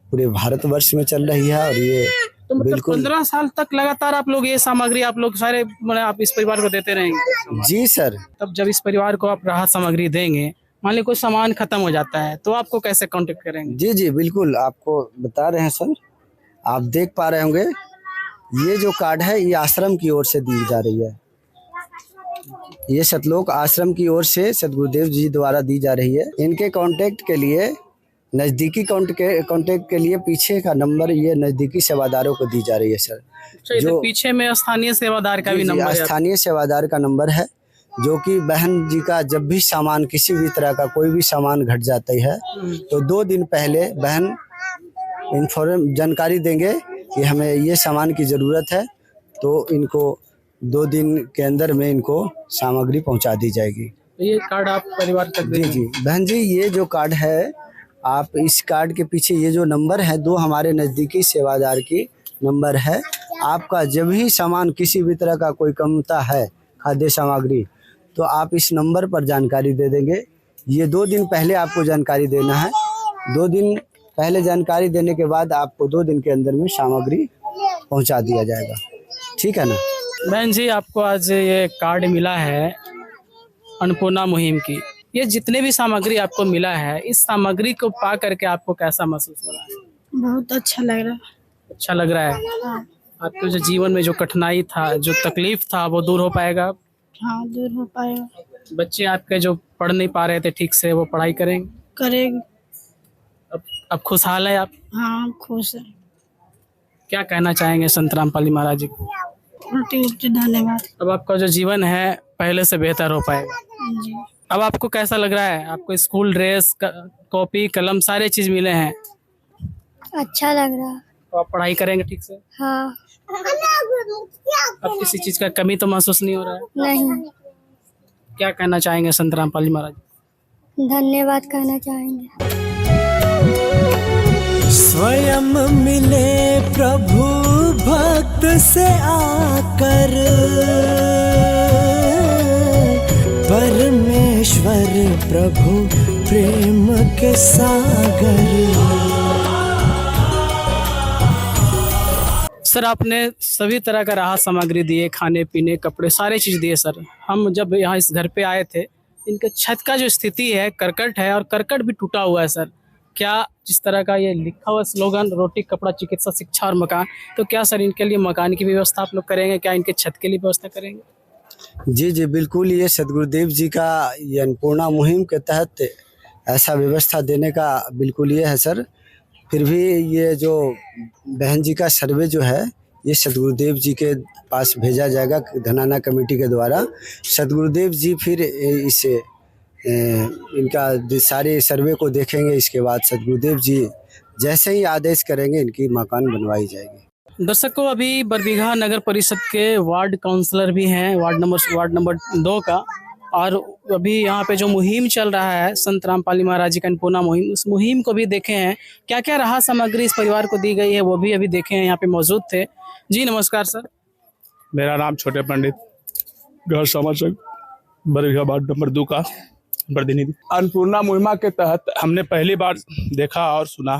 पूरे भारतवर्ष में चल रही है और ये तो मतलब बिल्कुल 15 साल तक लगातार आप लोग ये सामग्री आप लोग सारे आप इस परिवार को देते रहेंगे? जी सर। तब जब इस परिवार को आप राहत सामग्री देंगे, मान ली कोई सामान खत्म हो जाता है तो आपको कैसे कांटेक्ट करेंगे? जी जी बिल्कुल आपको बता रहे हैं सर, आप देख पा रहे होंगे ये जो कार्ड है ये आश्रम की ओर से दी जा रही है, ये सतलोक आश्रम की ओर से सदगुरुदेव जी द्वारा दी जा रही है। इनके कांटेक्ट के लिए नज़दीकी कांटेक्ट के लिए पीछे का नंबर ये नज़दीकी सेवादारों को दी जा रही है सर। जो पीछे में स्थानीय सेवादार का भी नंबर है, स्थानीय सेवादार का नंबर है, जो कि बहन जी का जब भी सामान किसी भी तरह का कोई भी सामान घट जाता है तो 2 दिन पहले बहन जानकारी देंगे कि हमें ये सामान की ज़रूरत है, तो इनको 2 दिन के अंदर में इनको सामग्री पहुंचा दी जाएगी। ये कार्ड आप परिवार तक जी जी बहन जी, ये जो कार्ड है आप इस कार्ड के पीछे ये जो नंबर है 2 हमारे नज़दीकी सेवादार की नंबर है। आपका जब भी सामान किसी भी तरह का कोई कमता है खाद्य सामग्री तो आप इस नंबर पर जानकारी दे देंगे। ये 2 दिन पहले आपको जानकारी देना है, 2 दिन पहले जानकारी देने के बाद आपको 2 दिन के अंदर में सामग्री पहुंचा दिया जाएगा, ठीक है ना। बहन जी आपको आज ये कार्ड मिला है अन्नपूर्णा मुहिम की, ये जितने भी सामग्री आपको मिला है इस सामग्री को पा करके आपको कैसा महसूस हो रहा है? बहुत अच्छा लग रहा है। अच्छा लग रहा है? हाँ। आपके जो जीवन में जो कठिनाई था, जो तकलीफ था, वो दूर हो पाएगा? हाँ दूर हो पाएगा। बच्चे आपके जो पढ़ नहीं पा रहे थे ठीक से, वो पढ़ाई करेंगे। अब खुशहाल है आप? हाँ खुश है। क्या कहना चाहेंगे संत रामपाल जी महाराज जी को? उल्टी धन्यवाद। अब आपका जो जीवन है पहले से बेहतर हो पाएगा जी। अब आपको कैसा लग रहा है? आपको स्कूल ड्रेस, कॉपी, कलम सारे चीज मिले हैं? अच्छा लग रहा है। तो आप पढ़ाई करेंगे ठीक से? हाँ। अब किसी चीज का कमी तो महसूस नहीं हो रहा है? नहीं। क्या कहना चाहेंगे संत रामपाल जी महाराज? धन्यवाद कहना चाहेंगे। स्वयं मिले प्रभु भक्त से आकर, परमेश्वर प्रभु प्रेम के सागर। सर आपने सभी तरह का राहत सामग्री दिए, खाने पीने कपड़े सारे चीज दिए सर। हम जब यहाँ इस घर पे आए थे, इनके छत का जो स्थिति है करकट है और करकट भी टूटा हुआ है सर। क्या जिस तरह का ये लिखा हुआ स्लोगन रोटी कपड़ा चिकित्सा शिक्षा और मकान, तो क्या सर इनके लिए मकान की व्यवस्था आप लोग करेंगे? क्या इनके छत के लिए व्यवस्था करेंगे? जी जी बिल्कुल, ये सदगुरुदेव जी का ये अन्नपूर्णा मुहिम के तहत ऐसा व्यवस्था देने का बिल्कुल ये है सर। फिर भी ये जो बहन जी का सर्वे जो है ये सदगुरुदेव जी के पास भेजा जाएगा धनाना कमेटी के द्वारा। सदगुरुदेव जी फिर इसे इनका सारे सर्वे को देखेंगे, इसके बाद सदगुरुदेव जी जैसे ही आदेश करेंगे इनकी मकान बनवाई जाएगी। दर्शकों अभी बरबीघा नगर परिषद के वार्ड काउंसलर भी हैं, वार्ड नंबर 2 का, और अभी यहाँ पे जो मुहिम चल रहा है संत रामपाल जी महाराज जी का अन्नपूर्णा मुहिम, उस मुहिम को भी देखे हैं। क्या क्या राहत सामग्री इस परिवार को दी गई है वो भी अभी देखे हैं, यहाँ पे मौजूद थे। जी नमस्कार सर। मेरा नाम छोटे पंडित, घर समाचक, बरबीघा वार्ड नंबर 2 का प्रतिनिधि। अन्नपूर्णा मुहिमा के तहत हमने पहली बार देखा और सुना,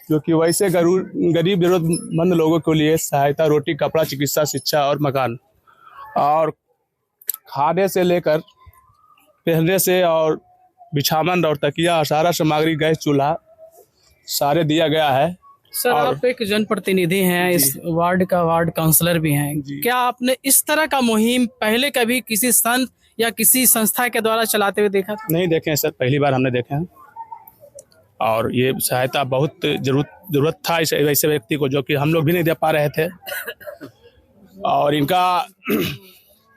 क्योंकि वैसे गरीब जरूरतमंद लोगों के लिए सहायता रोटी कपड़ा चिकित्सा शिक्षा और मकान, और खाने से लेकर पहनने से और बिछावन और तकिया सारा सामग्री गैस चूल्हा सारे दिया गया है। सर आप एक जनप्रतिनिधि हैं, इस वार्ड का वार्ड काउंसलर भी हैं। क्या आपने इस तरह का मुहिम पहले कभी किसी संत या किसी संस्था के द्वारा चलाते हुए देखा था? नहीं देखे हैं सर, पहली बार हमने देखे हैं और ये सहायता बहुत जरूरत था ऐसे व्यक्ति को जो कि हम लोग भी नहीं दे पा रहे थे। और इनका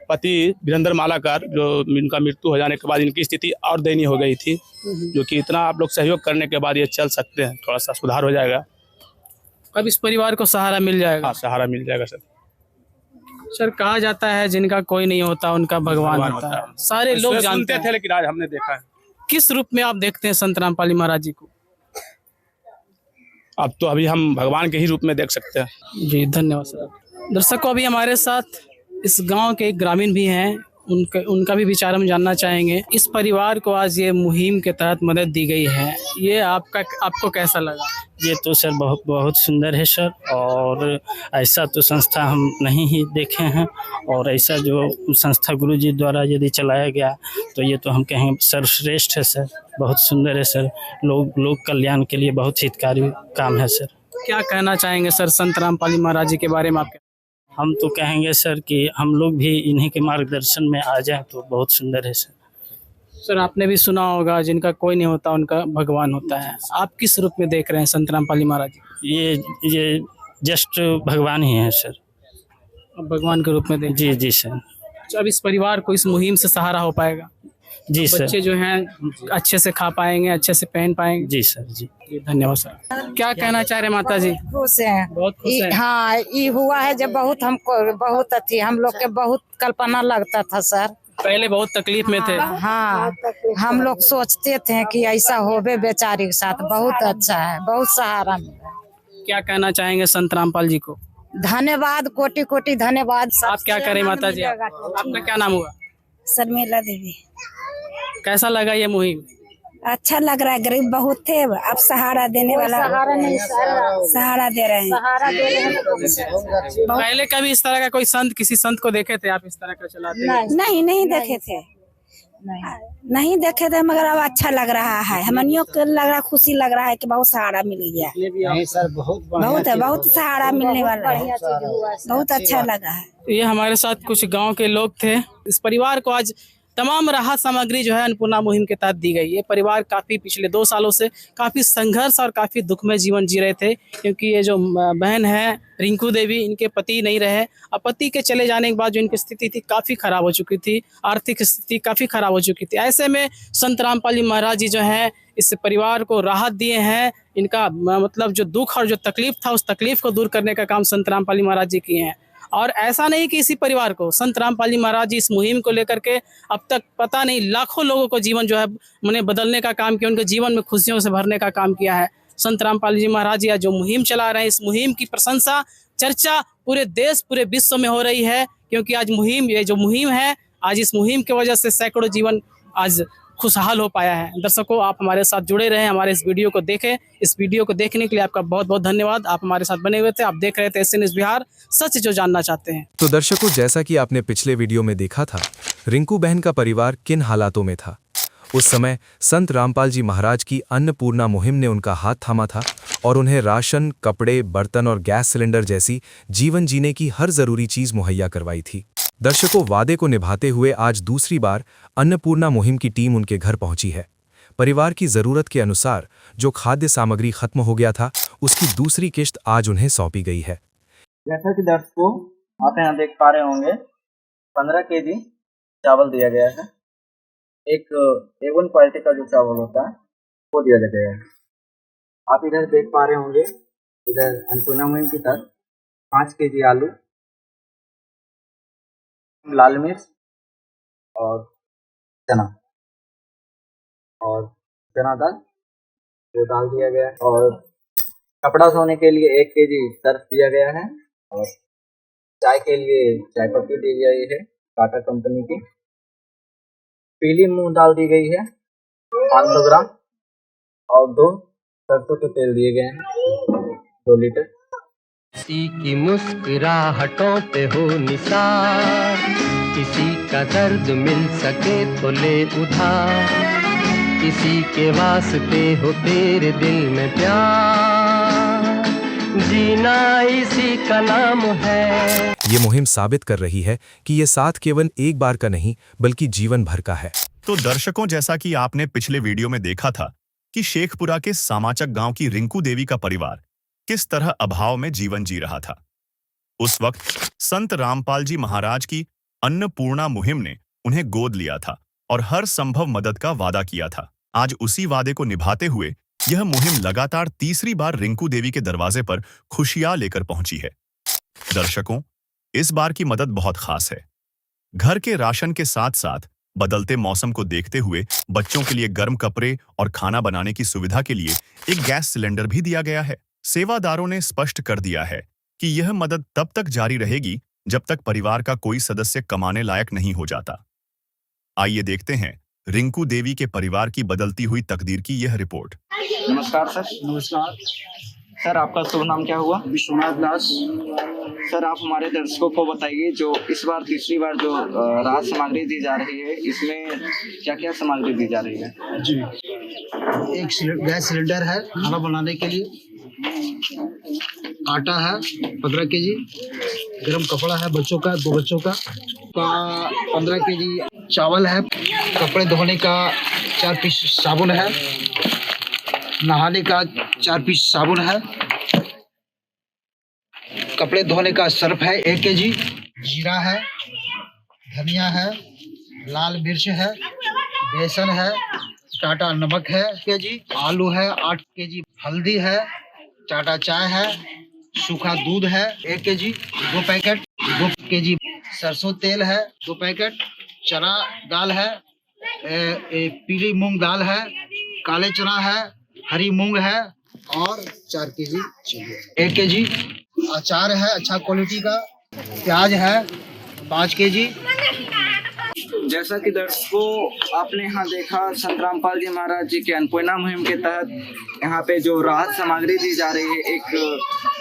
पति वीरेंद्र मालाकर जो इनका मृत्यु हो जाने के बाद इनकी स्थिति और दयनीय हो गई थी, जो कि इतना आप लोग सहयोग करने के बाद ये चल सकते हैं, थोड़ा सा सुधार हो जाएगा। अब इस परिवार को सहारा मिल जाएगा? हाँ सहारा मिल जाएगा सर। सर कहा जाता है जिनका कोई नहीं होता उनका भगवान होता है। सारे लोग जानते थे लेकिन आज हमने देखा है। किस रूप में आप देखते हैं संत रामपाल महाराज जी को? अब तो अभी हम भगवान के ही रूप में देख सकते हैं। जी धन्यवाद सर। दर्शकों अभी हमारे साथ इस गांव के एक ग्रामीण भी हैं, उनका भी विचार हम जानना चाहेंगे। इस परिवार को आज ये मुहिम के तहत मदद दी गई है, ये आपको कैसा लगा? ये तो सर बहुत सुंदर है सर, और ऐसा तो संस्था हम नहीं ही देखे हैं, और ऐसा जो संस्था गुरुजी द्वारा यदि चलाया गया तो ये तो हम कहेंगे सर्वश्रेष्ठ है सर, बहुत सुंदर है सर। लोग कल्याण के लिए बहुत हितकारी काम है सर। क्या कहना चाहेंगे सर संत रामपाल महाराज जी के बारे में? आप हम तो कहेंगे सर कि हम लोग भी इन्हीं के मार्गदर्शन में आ जाएं तो बहुत सुंदर है सर। सर आपने भी सुना होगा जिनका कोई नहीं होता उनका भगवान होता है। आप किस रूप में देख रहे हैं संत रामपाल महाराज जी? ये जस्ट भगवान ही है सर। अब भगवान के रूप में देख? जी सर। अब इस परिवार को इस मुहिम से सहारा हो पाएगा? जी सर। बच्चे जो हैं अच्छे से खा पाएंगे, अच्छे से पहन पाएंगे? जी सर। जी धन्यवाद सर। क्या कहना चाह रहे माता जी? खुश हैं, बहुत खुश हैं। हाँ ये हुआ है जब बहुत हमको बहुत अच्छी, हम लोग के बहुत कल्पना लगता था सर, पहले बहुत तकलीफ में थे। हाँ हम लोग सोचते थे कि ऐसा होवे बेचारी के साथ, बहुत अच्छा है, बहुत सहारा मिला। क्या कहना चाहेंगे संत रामपाल जी को? धन्यवाद, कोटि कोटि धन्यवाद। आप क्या करें माता जी? आपका क्या नाम हुआ? शर्मिला देवी। कैसा लगा ये मुहिम? अच्छा लग रहा है, गरीब बहुत थे, अब सहारा देने वाला सहारा दे रहे हैं। पहले कभी इस तरह का कोई संत, किसी संत को देखे थे आप इस तरह का चलाते? नहीं देखे थे, नहीं देखे थे, मगर अब अच्छा लग रहा है, हमनियों को लग रहा, खुशी लग रहा है कि बहुत सहारा मिल गया। नहीं सर बहुत सहारा मिलने वाला है, बहुत अच्छा लगा है। ये हमारे साथ कुछ गांव के लोग थे। इस परिवार को आज तमाम राहत सामग्री जो है अन्नपूर्णा मुहिम के तहत दी गई। ये परिवार काफ़ी पिछले 2 सालों से काफ़ी संघर्ष और काफ़ी दुखमय जीवन जी रहे थे, क्योंकि ये जो बहन है रिंकू देवी, इनके पति नहीं रहे। अब पति के चले जाने के बाद जो इनकी स्थिति थी काफ़ी ख़राब हो चुकी थी, आर्थिक स्थिति काफ़ी ख़राब हो चुकी थी। ऐसे में संत रामपाल महाराज जी जो हैं इस परिवार को राहत दिए हैं। इनका मतलब जो दुख और जो तकलीफ था उस तकलीफ को दूर करने का काम संत रामपाल महाराज जी किए हैं। और ऐसा नहीं कि इसी परिवार को, संत रामपाल महाराज जी इस मुहिम को लेकर के अब तक पता नहीं लाखों लोगों को जीवन जो है मैंने बदलने का काम किया, उनके जीवन में खुशियों से भरने का काम किया है। संत रामपाल जी महाराज जी जो मुहिम चला रहे हैं, इस मुहिम की प्रशंसा चर्चा पूरे देश पूरे विश्व में हो रही है, क्योंकि आज ये जो मुहिम है, आज इस मुहिम की वजह से सैकड़ों जीवन आज खुशहाल हो पाया है। दर्शकों आप हमारे साथ जुड़े रहें, हमारे इस वीडियो को देखें। इस वीडियो को देखने के लिए आपका बहुत बहुत धन्यवाद। आप हमारे साथ बने हुए थे, आप देख रहे थे एसएन न्यूज़ बिहार, सच जो जानना चाहते हैं। तो दर्शकों जैसा कि आपने पिछले वीडियो में देखा था, रिंकू बहन का परिवार किन हालातों में था। उस समय संत रामपाल जी महाराज की अन्नपूर्णा मुहिम ने उनका हाथ थामा था और उन्हें राशन, कपड़े, बर्तन और गैस सिलेंडर जैसी जीवन जीने की हर जरूरी चीज मुहैया करवाई थी। दर्शकों वादे को निभाते हुए आज दूसरी बार अन्नपूर्णा मुहिम की टीम उनके घर पहुंची है। परिवार की जरूरत के अनुसार जो खाद्य सामग्री खत्म हो गया था, उसकी दूसरी किश्त आज उन्हें सौंपी गई है। जैसा कि दर्शकों आप यहाँ देख पा रहे होंगे, 15 केजी चावल दिया गया है। एक A1 क्वालिटी का जो चावल होता है वो दिया गया है। आप इधर देख पा रहे होंगे, इधर अन्नपूर्णा मुहिम की तरफ 5 केजी आलू, लाल मिर्च और चना दाल जो डाल दिया गया है। और कपड़ा धोने के लिए 1 केजी सर्फ दिया गया है। और चाय के लिए चाय पत्ती दी गई है टाटा कंपनी की। पीली मूंग दाल दी गई है 500 ग्राम और 2 सरसों के तेल दिए गए हैं 2 लीटर। किसी की मुस्कुराहटों पे हो निसार, किसी का दर्द मिल सके तो ले उधार, किसी के वास्ते हो तेरे दिल में प्यार, जीना इसी का नाम है। ये मुहिम साबित कर रही है कि ये साथ केवल एक बार का नहीं बल्कि जीवन भर का है। तो दर्शकों, जैसा कि आपने पिछले वीडियो में देखा था कि शेखपुरा के सामाचक गांव की रिंकू देवी का परिवार किस तरह अभाव में जीवन जी रहा था। उस वक्त संत रामपाल जी महाराज की अन्नपूर्णा मुहिम ने उन्हें गोद लिया था और हर संभव मदद का वादा किया था। आज उसी वादे को निभाते हुए यह मुहिम लगातार तीसरी बार रिंकू देवी के दरवाजे पर खुशियां लेकर पहुंची है। दर्शकों, इस बार की मदद बहुत खास है। घर के राशन के साथ साथ बदलते मौसम को देखते हुए बच्चों के लिए गर्म कपड़े और खाना बनाने की सुविधा के लिए एक गैस सिलेंडर भी दिया गया है। सेवादारों ने स्पष्ट कर दिया है कि यह मदद तब तक जारी रहेगी जब तक परिवार का कोई सदस्य कमाने लायक नहीं हो जाता। आइए देखते हैं रिंकू देवी के परिवार की बदलती हुई तकदीर की यह रिपोर्ट। नमस्कार सर। नमस्कार सर, आपका शुभ नाम क्या हुआ? विश्वनाथ दास। सर, आप हमारे दर्शकों को बताइए, जो इस बार तीसरी बार जो राहत सामग्री दी जा रही है, इसमें क्या क्या सामग्री दी जा रही है? जी, एक गैस सिलेंडर है खाना बनाने के लिए, आटा है 15 केजी, गरम कपड़ा है बच्चों का 2 बच्चों का 15 केजी, चावल है, कपड़े धोने का 4 पीस साबुन है, नहाने का 4 पीस साबुन है, कपड़े धोने का सर्फ है 1 केजी, जीरा है, धनिया है, लाल मिर्च है, बेसन है, टाटा नमक है 1 केजी, आलू है 8 केजी, हल्दी है, टाटा चाय है, सूखा दूध है 1 केजी, 2 पैकेट, 2 केजी सरसों तेल है 2 पैकेट, चना दाल है, पीली मूंग दाल है, काले चना है, हरी मूंग है और 4 केजी चाहिए, 1 केजी अचार है अच्छा क्वालिटी का, प्याज है 5 केजी। जैसा कि दर्शकों आपने यहाँ देखा, संत रामपाल जी महाराज जी के अन्नपूर्णा मुहिम के तहत यहाँ पे जो राहत सामग्री दी जा रही है, एक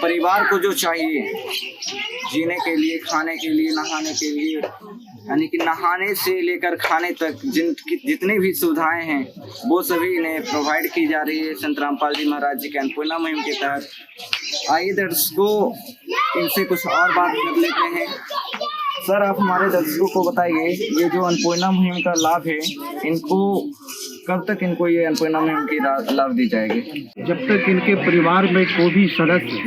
परिवार को जो चाहिए जीने के लिए, खाने के लिए, नहाने के लिए, यानी कि नहाने से लेकर खाने तक जितनी भी सुविधाएं हैं वो सभी इन्हें प्रोवाइड की जा रही है संत रामपाल जी महाराज जी के अन्नपूर्णा मुहिम के तहत। आइए दर्शकों, इनसे कुछ और बात कर लेते हैं। सर, आप हमारे दर्शकों को बताइए, ये जो अन्नपूर्णा मुहिम का लाभ है, इनको कब तक ये अन्नपूर्णा मुहिम की लाभ दी जाएगी? जब तक इनके परिवार में कोई भी सदस्य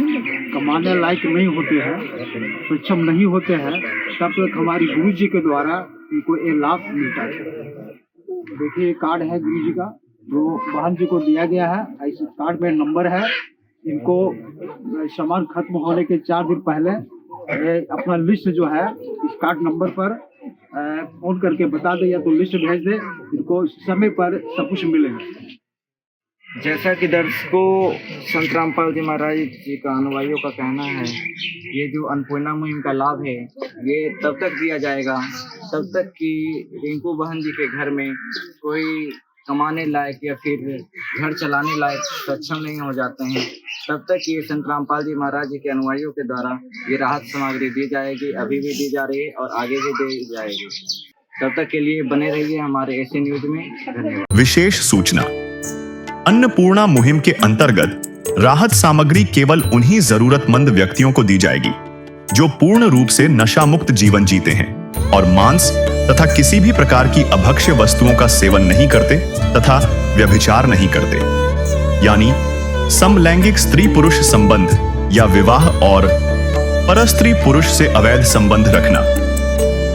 कमाने लायक नहीं होते हैं, सक्षम नहीं होते हैं, तब तक हमारी गुरु जी के द्वारा इनको ये लाभ मिलता है। देखिए, कार्ड है गुरु जी का जो बहन जी को दिया गया है, इस कार्ड में नंबर है। इनको सामान खत्म होने के 4 दिन पहले अपना लिस्ट जो है इस कार्ड नंबर पर फोन करके बता दे या तो लिस्ट भेज दे, इनको समय पर सब कुछ मिलेगा। जैसा कि दर्शकों संत रामपाल जी महाराज जी का अनुयायियों का कहना है, ये जो अन्नपूर्णा मुहिम का लाभ है ये तब तक दिया जाएगा तब तक कि रिंकू बहन जी के घर में कोई कमाने लायक या फिर घर चलाने लायक सक्षम नहीं हो जाते हैं, तब तक ये संत रामपाल जी महाराज जी के अनुयायियों के द्वारा ये राहत सामग्री दी जाएगी। अभी भी दी जा रही है और आगे भी दी जाएगी। तब तक के लिए बने रहिए हमारे एसी न्यूज में। धन्यवाद। विशेष सूचना, अन्नपूर्णा मुहिम के अंतर्गत राहत सामग्री केवल उन्हीं जरूरतमंद व्यक्तियों को दी जाएगी जो पूर्ण रूप से नशा मुक्त जीवन जीते हैं और मांस तथा किसी भी प्रकार की अभक्ष्य वस्तुओं का सेवन नहीं करते तथा व्यभिचार नहीं करते, यानी समलैंगिक स्त्री पुरुष संबंध या विवाह और परस्त्री पुरुष से अवैध संबंध रखना।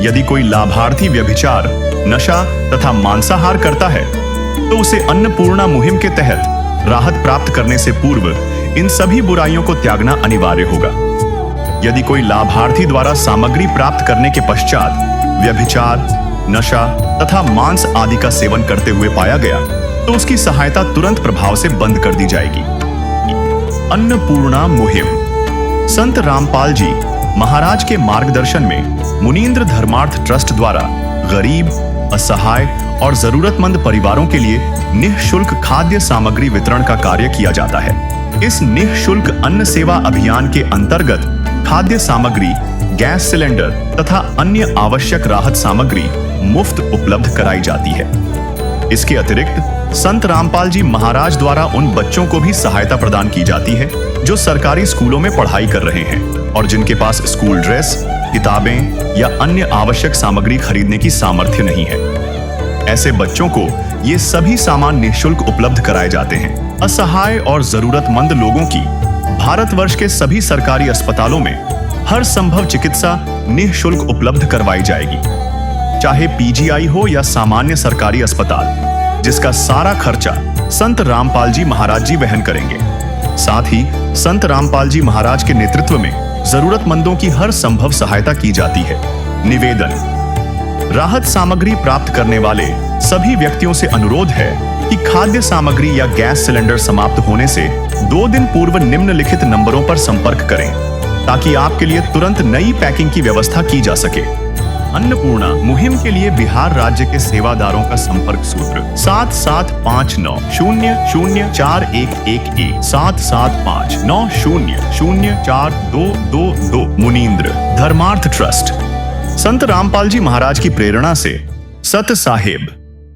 यदि कोई लाभार्थी व्यभिचार, नशा तथा मांसाहार करता है तो उसे अन्नपूर्णा मुहिम के तहत राहत प्राप्त करने से पूर्व इन सभी बुराइयों को त्यागना अनिवार्य होगा। यदि कोई लाभार्थी द्वारा सामग्री प्राप्त करने के पश्चात व्यभिचार, नशा तथा मांस आदि का सेवन करते हुए पाया गया तो उसकी सहायता तुरंत प्रभाव से बंद कर दी जाएगी। अन्नपूर्णा मुहिम संत रामपाल जी महाराज के मार्गदर्शन में मुनीन्द्र धर्मार्थ ट्रस्ट द्वारा गरीब, असहाय और जरूरतमंद परिवारों के लिए निःशुल्क खाद्य सामग्री वितरण का कार्य किया जाता है। इस निःशुल्क अन्न सेवा अभियान के अंतर्गत खाद्य सामग्री गैस सिलेंडर तथा अन्य आवश्यक राहत सामग्री मुफ्त उपलब्ध कराई जाती है। इसके अतिरिक्त संत रामपाल जी महाराज द्वारा उन बच्चों को भी सहायता प्रदान की जाती है जो सरकारी स्कूलों में पढ़ाई कर रहे हैं और जिनके पास स्कूल ड्रेस, किताबें या अन्य आवश्यक सामग्री खरीदने की सामर्थ्य नहीं है। ऐसे बच्चों को ये सभी सामान निःशुल्क उपलब्ध कराए जाते हैं। असहाय और जरूरतमंद लोगों की भारतवर्ष के सभी सरकारी अस्पतालों में हर संभव चिकित्सा निःशुल्क उपलब्ध करवाई जाएगी, चाहे पीजीआई हो या सामान्य सरकारी अस्पताल, जिसका सारा खर्चा संत रामपाल जी महाराज जी वहन करेंगे। साथ ही संत रामपाल जी महाराज के नेतृत्व में जरूरतमंदों की हर संभव सहायता की जाती है। निवेदन: राहत सामग्री प्राप्त करने वाले सभी व्यक्तियों से अनुरोध है कि खाद्य सामग्री या गैस सिलेंडर समाप्त होने से 2 दिन पूर्व निम्नलिखित नंबरों पर संपर्क करें ताकि आपके लिए तुरंत नई पैकिंग की व्यवस्था की जा सके। अन्नपूर्णा मुहिम के लिए बिहार राज्य के सेवादारों का संपर्क सूत्र 7759004211 7759004222। मुनींद्र धर्मार्थ ट्रस्ट। संत रामपाल जी महाराज की प्रेरणा से सत साहेब